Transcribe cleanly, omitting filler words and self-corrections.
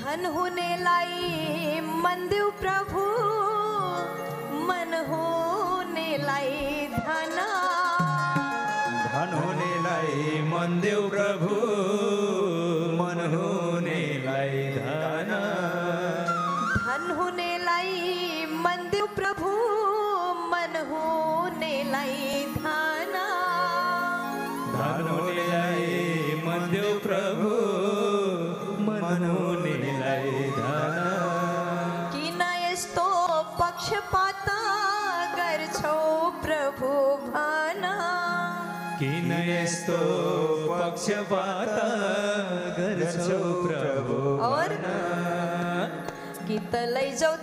धन होने लाई मन देव प्रभु मन होने लाई धना धन होने लाई मन देव प्रभु मन होने लाई धना धन होने लाई मन देव प्रभु मन होने लाई धना धन होने लाई मन देव प्रभु मन होने लाई धना किन यस्तो पक्षपात गर्छौ प्रभु भना किन यस्तो पक्षपात गर्छौ प्रभु और गीत लैजाऊ